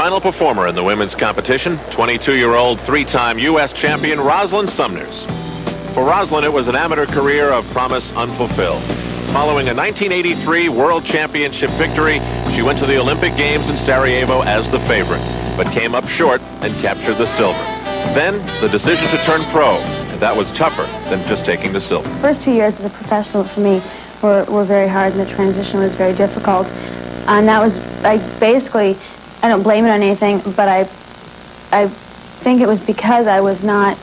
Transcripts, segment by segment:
final performer in the women's competition, 22-year-old three-time U.S. champion Rosalynn Sumners. For Rosalynn, it was an amateur career of promise unfulfilled. Following a 1983 World Championship victory, she went to the Olympic Games in Sarajevo as the favorite, but came up short and captured the silver. Then, the decision to turn pro, and that was tougher than just taking the silver. The first 2 years as a professional for me were very hard, and the transition was very difficult. And that was, I don't blame it on anything, but I think it was because I was not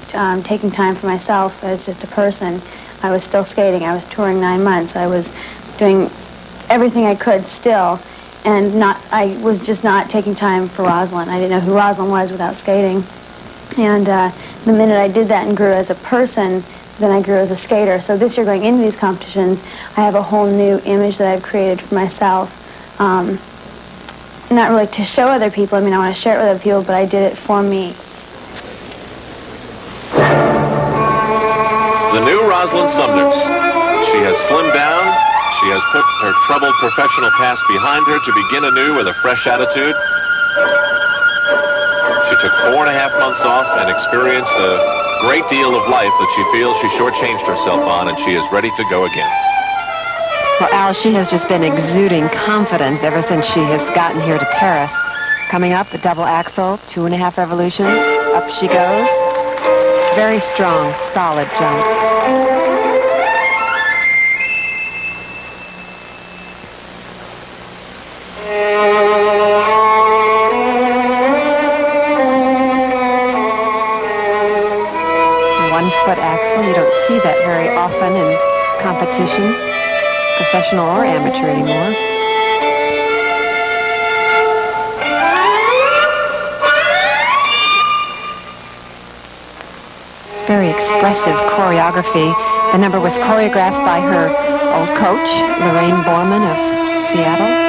taking time for myself as just a person. I was still skating. I was touring 9 months. I was doing everything I could still, and I was just not taking time for Rosalynn. I didn't know who Rosalynn was without skating. And the minute I did that and grew as a person, then I grew as a skater. So this year, going into these competitions, I have a whole new image that I've created for myself. Not really to show other people. I mean, I want to share it with other people, but I did it for me. The new Rosalynn Sumners. She has slimmed down. She has put her troubled professional past behind her to begin anew with a fresh attitude. She took 4.5 months off and experienced a great deal of life that she feels she shortchanged herself on, and she is ready to go again. Well, Al, she has just been exuding confidence ever since she has gotten here to Paris. Coming up, the double axel, 2.5 revolutions. Up she goes. Very strong, solid jump. One-foot axel, you don't see that very often in competition, professional or amateur anymore. Very expressive choreography. The number was choreographed by her old coach, Lorraine Borman of Seattle.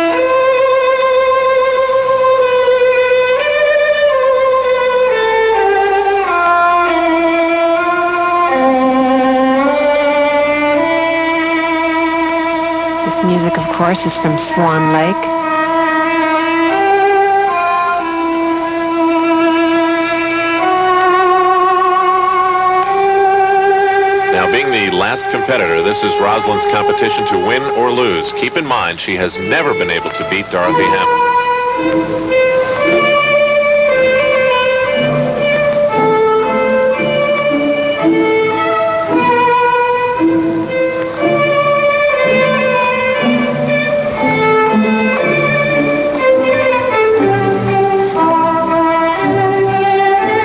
This music, of course, is from Swan Lake. Now, being the last competitor, this is Rosalynn's competition to win or lose. Keep in mind, she has never been able to beat Dorothy Hamilton.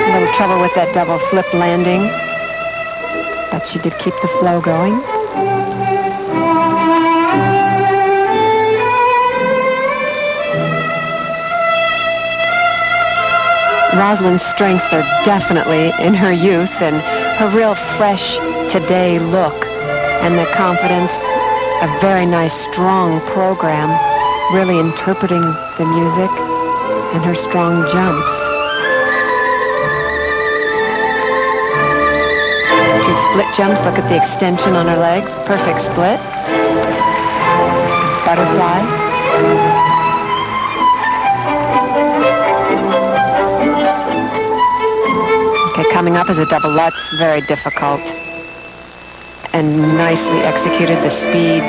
A little trouble with that double flip landing. But she did keep the flow going. Rosalynn's strengths are definitely in her youth and her real fresh today look and the confidence, a very nice strong program, really interpreting the music and her strong jumps. Two split jumps. Look at the extension on her legs. Perfect split. Butterfly. Okay, coming up is a double Lutz. Very difficult. And nicely executed. The speed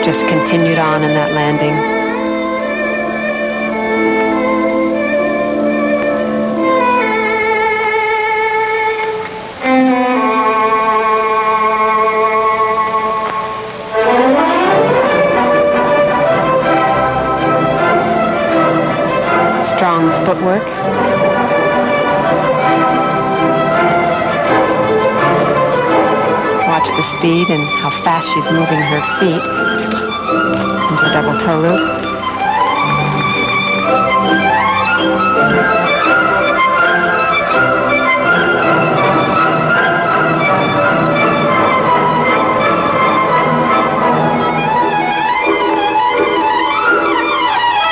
just continued on in that landing. Strong footwork. Watch the speed and how fast she's moving her feet into a double toe loop.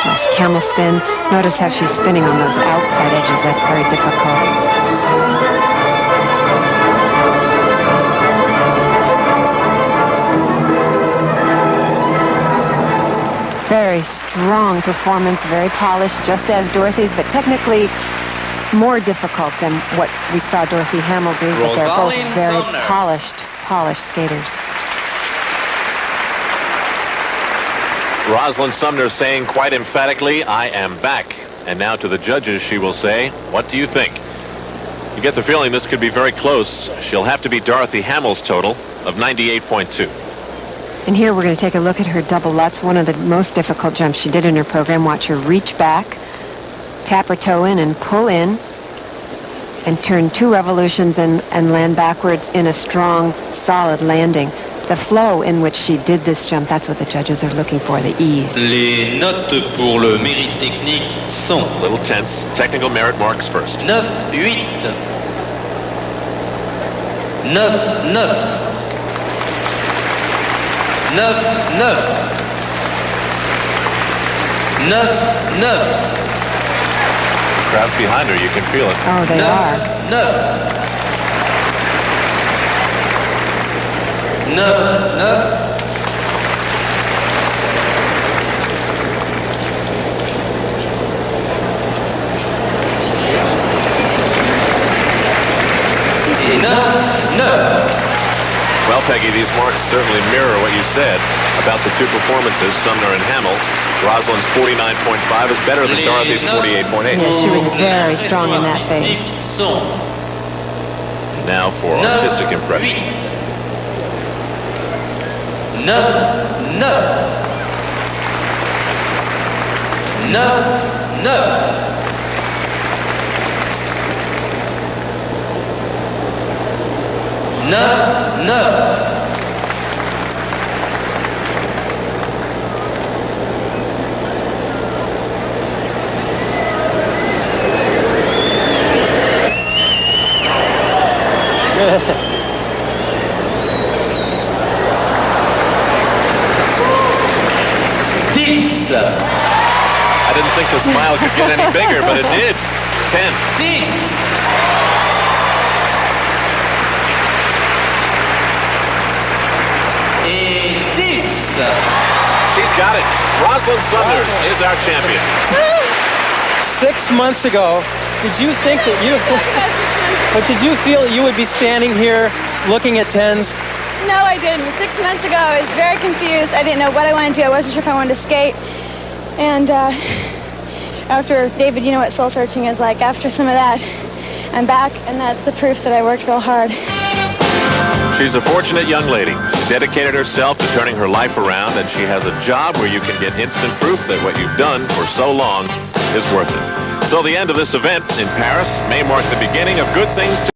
Nice camel spin. Notice how she's spinning on those outside edges. That's very difficult. Very very strong performance, very polished, just as Dorothy's, but technically more difficult than what we saw Dorothy Hamill do, but they're both Rosalynn very Sumners. polished skaters. Rosalynn Sumners saying quite emphatically, "I am back." And now to the judges, she will say, "What do you think?" You get the feeling this could be very close. She'll have to beat Dorothy Hamill's total of 98.2. And here we're going to take a look at her double lutz, one of the most difficult jumps she did in her program. Watch her reach back, tap her toe in and pull in, and turn 2 revolutions and land backwards in a strong, solid landing. The flow in which she did this jump, that's what the judges are looking for, the ease. Les notes pour le mérite technique sont A little tense. Technical merit marks first. 9-8, 9-9, 9-9, 9-9, Crowds behind her, you can feel it. Oh, they are. 9-9, 9-9. Well, Peggy, these marks certainly mirror what you said about the 2 performances, Sumner and Hamill. Rosalyn's 49.5 is better than Dorothy's 48.8. Yes, she was very strong in that phase. Now for artistic impression. 9-9, 9-9. No, no. Dix. I didn't think the smile could get any bigger, but it did. 10. 10. She's got it. Rosalynn Sumners is our champion. 6 months ago, did you think that but did you feel that you would be standing here looking at 10s? No, I didn't. 6 months ago, I was very confused. I didn't know what I wanted to do. I wasn't sure if I wanted to skate. And after, David, you know what soul searching is like. After some of that, I'm back, and that's the proof that I worked real hard. She's a fortunate young lady. She dedicated herself to turning her life around, and she has a job where you can get instant proof that what you've done for so long is worth it. So the end of this event in Paris may mark the beginning of good things to